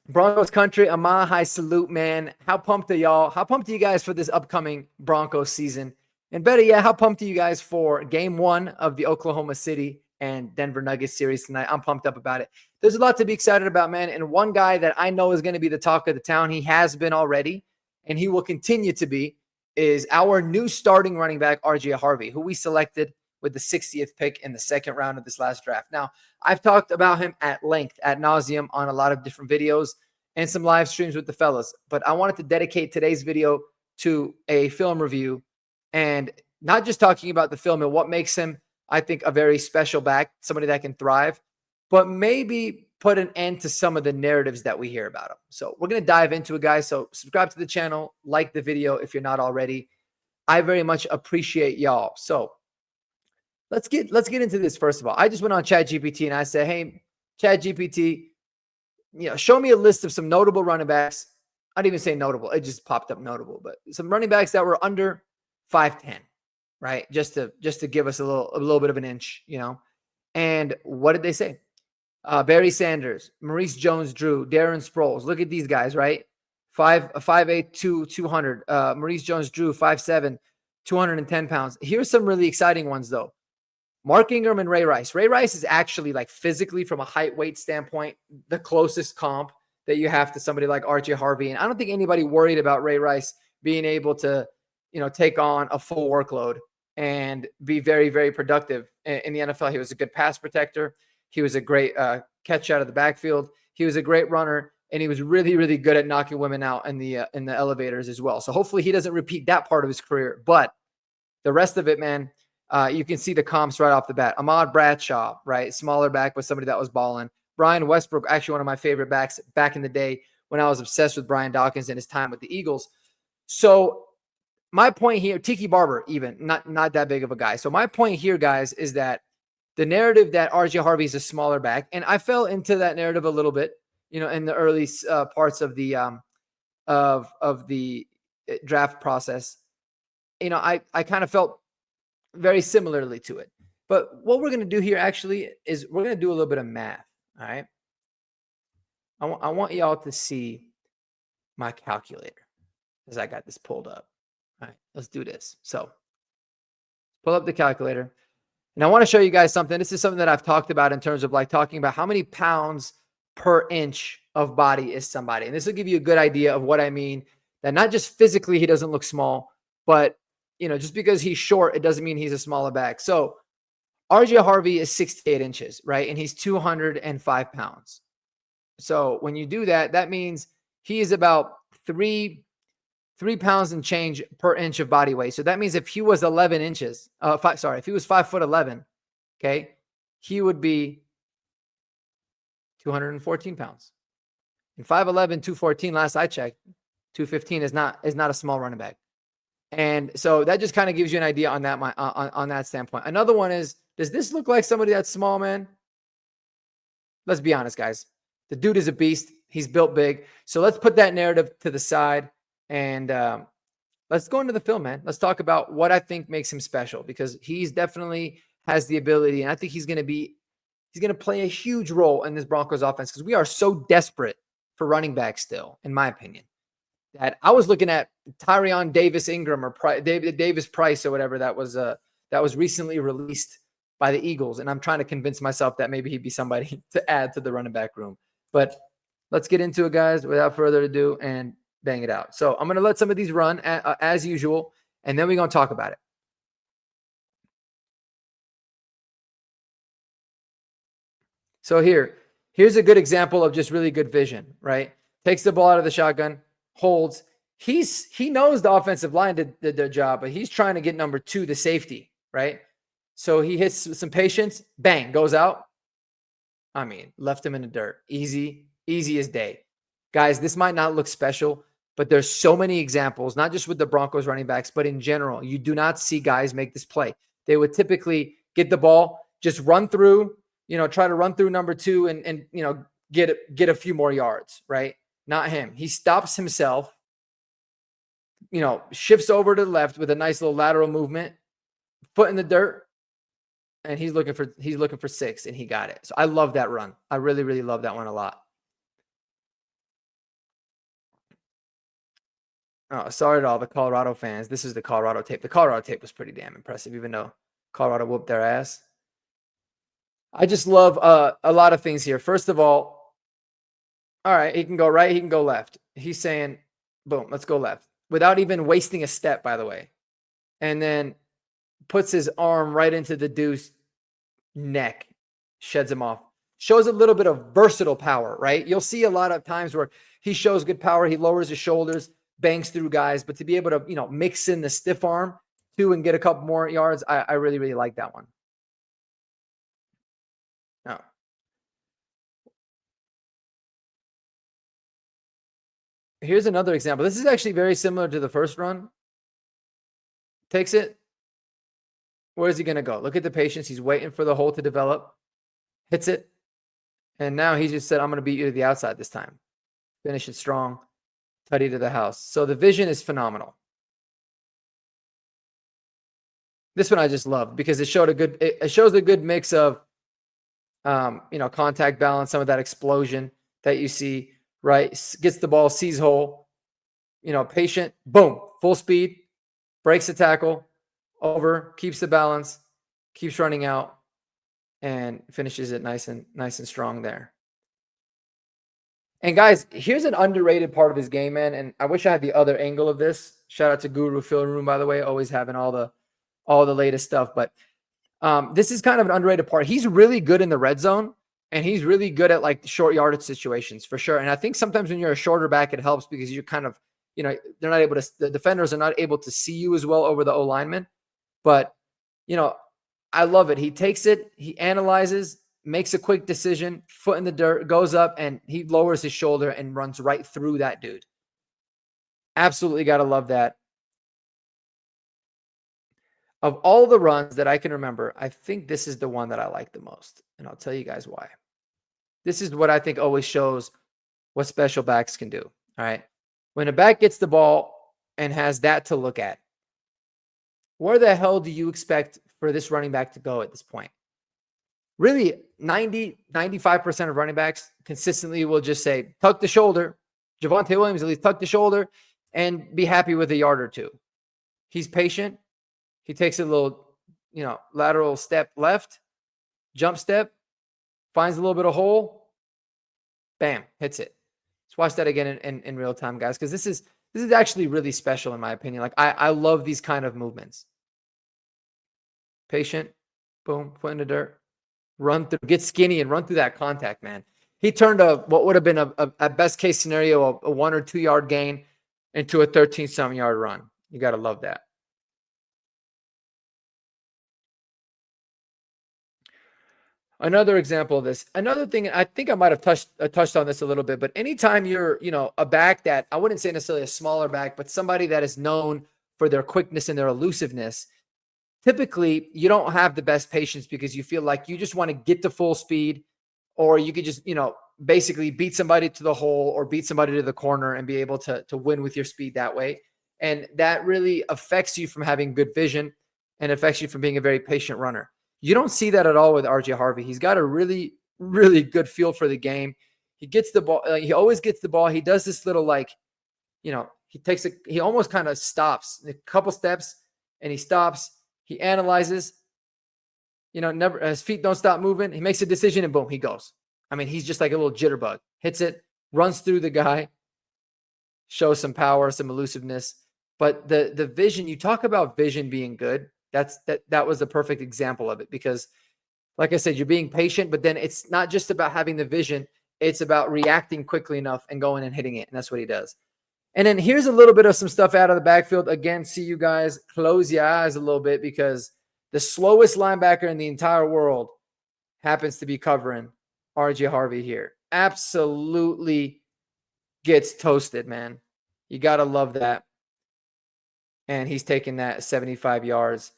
Broncos country, a mile high salute, man. How pumped are y'all? How pumped are you guys for this upcoming Broncos season? And better yet, how pumped are you guys for game 1 of the Oklahoma City and Denver Nuggets series tonight? I'm pumped up about it. There's a lot to be excited about, man. And one guy that I know is going to be the talk of the town, he has been already, and he will continue to be, is our new starting running back, RJ Harvey, who we selected with the 60th pick in the second round of this last draft. Now, I've talked about him at length, ad nauseum, on a lot of different videos and some live streams with the fellas. But I wanted to dedicate today's video to a film review and not just talking about the film and what makes him, I think, a very special back, somebody that can thrive, but maybe put an end to some of the narratives that we hear about him. So we're going to dive into it, guys. So subscribe to the channel, like the video if you're not already. I very much appreciate y'all. So let's get into this. First of all, I just went on ChatGPT and I said, hey, ChatGPT, show me a list of some notable running backs. I didn't even say notable. It just popped up notable, but some running backs that were under 5'10", right? Just to give us a little bit of an inch, And what did they say? Barry Sanders, Maurice Jones-Drew, Darren Sproles. Look at these guys, right? 5'8", 200. Maurice Jones-Drew, 5'7", 210 pounds. Here's some really exciting ones, though. Mark Ingram and Ray Rice. Ray Rice is actually, like, physically, from a height weight standpoint, the closest comp that you have to somebody like RJ Harvey. And I don't think anybody worried about Ray Rice being able to, take on a full workload and be very, very productive in the NFL. He was a good pass protector. He was a great catch out of the backfield. He was a great runner, and he was really, really good at knocking women out in the elevators as well. So hopefully he doesn't repeat that part of his career. But the rest of it, man, you can see the comps right off the bat. Ahmad Bradshaw, right? Smaller back, but somebody that was balling. Brian Westbrook, actually one of my favorite backs back in the day when I was obsessed with Brian Dawkins and his time with the Eagles. So my point here, Tiki Barber, even not that big of a guy. So my point here, guys, is that the narrative that RJ Harvey is a smaller back, and I fell into that narrative a little bit, in the early parts of the of the draft process. I kind of felt very similarly to it. But what we're going to do here actually is we're going to do a little bit of math. All right. I want y'all to see my calculator as I got this pulled up. All right, let's do this. So pull up the calculator. And I want to show you guys something. This is something that I've talked about in terms of like talking about how many pounds per inch of body is somebody. And this will give you a good idea of what I mean, that not just physically he doesn't look small, but just because he's short, it doesn't mean he's a smaller back. So RJ Harvey is 68 inches, right? And he's 205 pounds. So when you do that, that means he is about 3 pounds and change per inch of body weight. So that means if he was 11 inches, if he was 5'11", okay, he would be 214 pounds. And 5'11", 214, last I checked, 215 is not a small running back. And so that just kind of gives you an idea on that on that standpoint. Another one is, does this look like somebody that's small, man? Let's be honest, guys. The dude is a beast. He's built big. So let's put that narrative to the side and let's go into the film, man. Let's talk about what I think makes him special, because he's definitely has the ability, and I think he's going to play a huge role in this Broncos offense, because we are so desperate for running back still, in my opinion, that I was looking at Tyrion Davis Ingram or Davis Price or whatever that was recently released by the Eagles, and I'm trying to convince myself that maybe he'd be somebody to add to the running back room. But let's get into it, guys, without further ado, and bang it out. So I'm going to let some of these run as usual, and then we're going to talk about it. So here's a good example of just really good vision, right? Takes the ball out of the shotgun, holds. He knows the offensive line did their job, but he's trying to get number 2, the safety, right? So he hits with some patience, bang, goes out. I mean, left him in the dirt. Easy as day. Guys, this might not look special, but there's so many examples, not just with the Broncos running backs, but in general. You do not see guys make this play. They would typically get the ball, just run through, try to run through number 2 and get a few more yards, right? Not him. He stops himself, shifts over to the left with a nice little lateral movement, foot in the dirt, and he's looking for 6, and he got it. So I love that run. I really, really love that one a lot. Oh, sorry to all the Colorado fans. This is the Colorado tape. The Colorado tape was pretty damn impressive, even though Colorado whooped their ass. I just love a lot of things here. First of all right, he can go right, he can go left. He's saying, boom, let's go left without even wasting a step, by the way. And then puts his arm right into the dude's neck, sheds him off. Shows a little bit of versatile power, right? You'll see a lot of times where he shows good power, he lowers his shoulders, bangs through guys, but to be able to, mix in the stiff arm too and get a couple more yards, I really, really like that one. Oh. Here's another example. This is actually very similar to the first run. Takes it. Where's he going to go? Look at the patience. He's waiting for the hole to develop. Hits it. And now he just said, I'm going to beat you to the outside this time. Finish it strong. Tutty to the house. So the vision is phenomenal. This one I just love because it shows a good mix of, contact balance, some of that explosion that you see, right? Gets the ball, sees hole, patient, boom, full speed, breaks the tackle, over, keeps the balance, keeps running out, and finishes it nice and strong there. And guys, here's an underrated part of his game, man. And I wish I had the other angle of this. Shout out to Guru Film Room, by the way, always having all the latest stuff. But this is kind of an underrated part. He's really good in the red zone, and he's really good at like the short yardage situations for sure. And I think sometimes when you're a shorter back, it helps because you're kind of, they're not able to, the defenders are not able to see you as well over the O lineman. But, I love it. He takes it, he analyzes, makes a quick decision, foot in the dirt, goes up, and he lowers his shoulder and runs right through that dude. Absolutely got to love that. Of all the runs that I can remember, I think this is the one that I like the most. And I'll tell you guys why. This is what I think always shows what special backs can do. All right. When a back gets the ball and has that to look at, where the hell do you expect for this running back to go at this point? Really, 95% of running backs consistently will just say, tuck the shoulder. Javonte Williams at least tuck the shoulder and be happy with a yard or two. He's patient. He takes a little, lateral step left, jump step, finds a little bit of hole, bam, hits it. Let's watch that again in real time, guys, because this is actually really special in my opinion. Like I love these kind of movements. Patient, boom, foot in the dirt, run through, get skinny and run through that contact, man. He turned what would have been a best case scenario, a 1 or 2 yard gain into a 13-some yard run. You got to love that. Another example of this, another thing, I think I might have touched on this a little bit, but anytime you're, a back that, I wouldn't say necessarily a smaller back, but somebody that is known for their quickness and their elusiveness, typically you don't have the best patience because you feel like you just want to get to full speed, or you could just, basically beat somebody to the hole or beat somebody to the corner and be able to win with your speed that way. And that really affects you from having good vision and affects you from being a very patient runner. You don't see that at all with RJ Harvey. He's got a really, really good feel for the game. He gets the ball. He always gets the ball. He does this little he almost kind of stops a couple steps and he stops. He analyzes, never, his feet don't stop moving. He makes a decision and boom, he goes. I mean, he's just like a little jitterbug. Hits it, runs through the guy, shows some power, some elusiveness. But the vision, you talk about vision being good. That was the perfect example of it because, like I said, you're being patient, but then it's not just about having the vision. It's about reacting quickly enough and going and hitting it. And that's what he does. And then here's a little bit of some stuff out of the backfield. Again, see you guys close your eyes a little bit because the slowest linebacker in the entire world happens to be covering RJ Harvey here. Absolutely gets toasted, man. You got to love that. And he's taking that 75 yards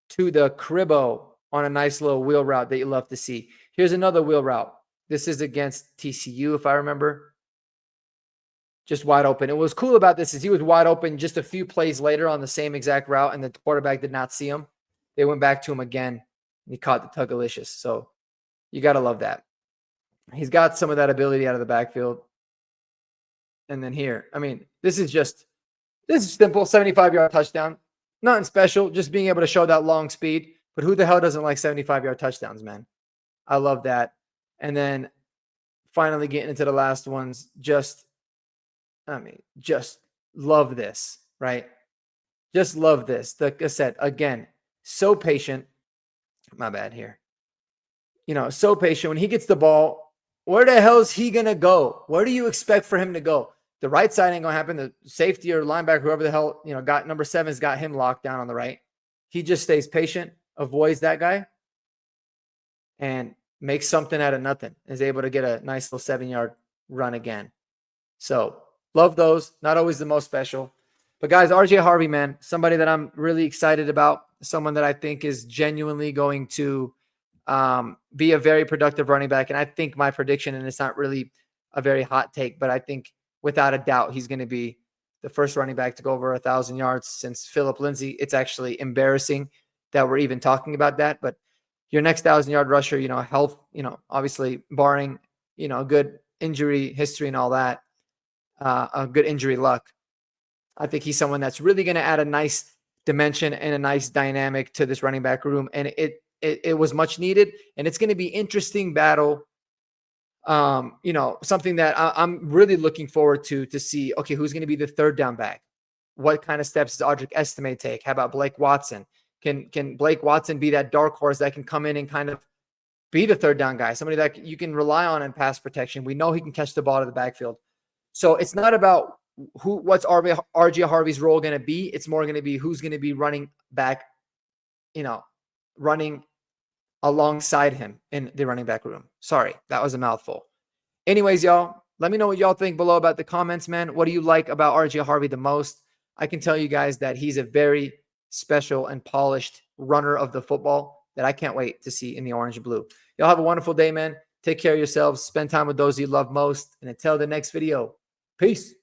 to the cribbo on a nice little wheel route that you love to see. Here's another wheel route. This is against TCU, if I remember. Just wide open. And what was cool about this is he was wide open just a few plays later on the same exact route, and the quarterback did not see him. They went back to him again, and he caught the Tugalicious. So you got to love that. He's got some of that ability out of the backfield. And then here, I mean, this is just This is simple, 75-yard touchdown. Nothing special, just being able to show that long speed. But who the hell doesn't like 75-yard touchdowns, man? I love that. And then finally getting into the last ones, just love this, right? Just love this. The cassette, again, so patient. My bad here. So patient. When he gets the ball, where the hell is he going to go? Where do you expect for him to go? The right side ain't going to happen. The safety or linebacker, whoever the hell, got number 7's got him locked down on the right. He just stays patient, avoids that guy, and makes something out of nothing. Is able to get a nice little 7-yard run again. So love those. Not always the most special. But guys, RJ Harvey, man, somebody that I'm really excited about. Someone that I think is genuinely going to be a very productive running back. And I think my prediction, and it's not really a very hot take, but I think without a doubt, he's going to be the first running back to go over 1,000 yards since Phillip Lindsay. It's actually embarrassing that we're even talking about that. But your next 1,000-yard rusher, health, obviously barring, a good injury history and all that, a good injury luck. I think he's someone that's really going to add a nice dimension and a nice dynamic to this running back room. And it was much needed, and it's going to be interesting battle. Something that I'm really looking forward to see, okay, who's going to be the third down back? What kind of steps does Audric Estime take? How about Blake Watson? Can Blake Watson be that dark horse that can come in and kind of be the third down guy? Somebody that you can rely on in pass protection. We know he can catch the ball to the backfield. So it's not about what's RJ Harvey's role going to be. It's more going to be who's going to be running back, running alongside him in the running back room. Sorry, that was a mouthful. Anyways, y'all, let me know what y'all think below about the comments, man. What do you like about RJ Harvey the most? I can tell you guys that he's a very special and polished runner of the football that I can't wait to see in the orange and blue. Y'all have a wonderful day, man. Take care of yourselves. Spend time with those you love most. And until the next video, peace.